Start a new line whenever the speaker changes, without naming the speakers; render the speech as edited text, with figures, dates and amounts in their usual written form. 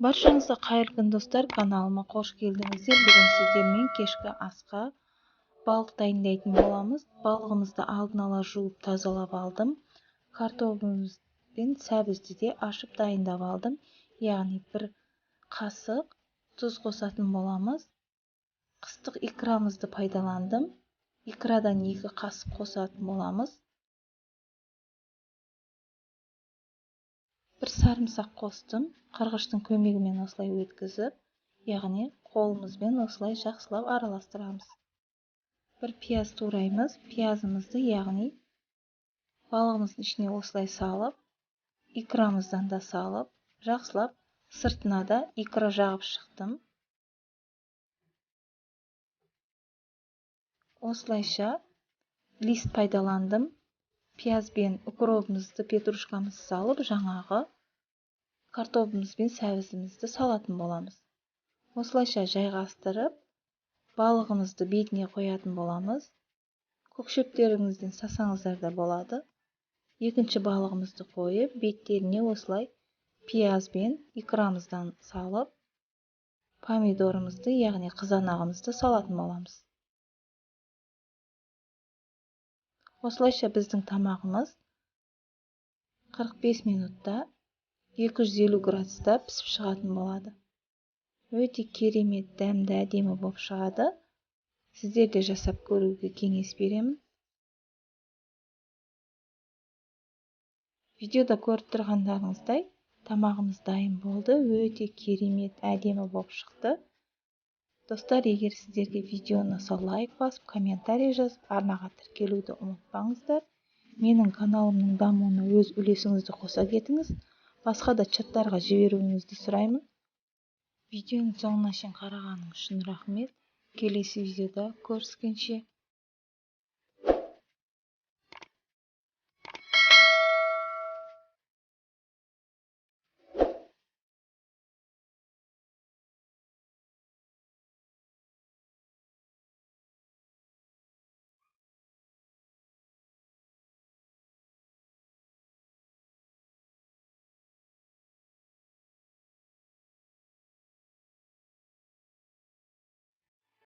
Баршаңызға қайырлы күн достар, каналыма қош келдіңіздер. Бүгін сіздермен кешкі асқа балық дайындайтын боламыз. Балығымызды алдын ала жуып тазалап алдым. Картоплымыз бен сәбізді де ашып дайындап алдым. Яғни бір қасық тұз қосатын боламыз. Қыстық икрамызды пайдаландым. Икрадан 2 қасық қосатын боламыз. Бір сарымсақ қостым. Қарғыштың көмегімен осылай өткізіп, яғни қолымызбен осылай жақсылап араластырамыз. Бір пияз тураймыз. Пиязымызды, яғни балығымыздың ішіне осылай салып, икрамыздан да салып, жақсылап сыртына да икра жағып шықтым. Осылайша лист пайдаландым. Пияз бен укропымызды, петрушкамызды салып, жаңағы картоплымыз бен сәбізімізді салатын боламыз. Осылайша жайғастырып, балығымызды бетіне қоятын боламыз. Көкшептеріңізден сасаңыздар да болады. Екінші балығымызды қойып, беттеріне осылай пияз бен икрамыздан салып, помидорымызды, яғни қызанағымызды салатын боламыз. Осылайша біздің тамағымыз 45 минутта 250 градуста пісіп шығатын болады. Өте керемет, дәмді, әдемі болып шығады. Сіздер де жасап көруге кеңес беремін. Видеода көріп тұрғандарыңыздай, тамағымыз дайын болды. Өте керемет, әдемі болып шықты. Достар, егер сіздерге видеоны лайк басып, комментарий жазып, арнаға тіркелуді ұмытпаңыздар. Менің каналымның дамуына өз үлесіңізді қоса кетіңіз. Басқа да чаттарға жіберуіңізді сұраймын. Видеоның соңына шейін қарағаныңыз үшін рахмет. Келесі видеода көріскенше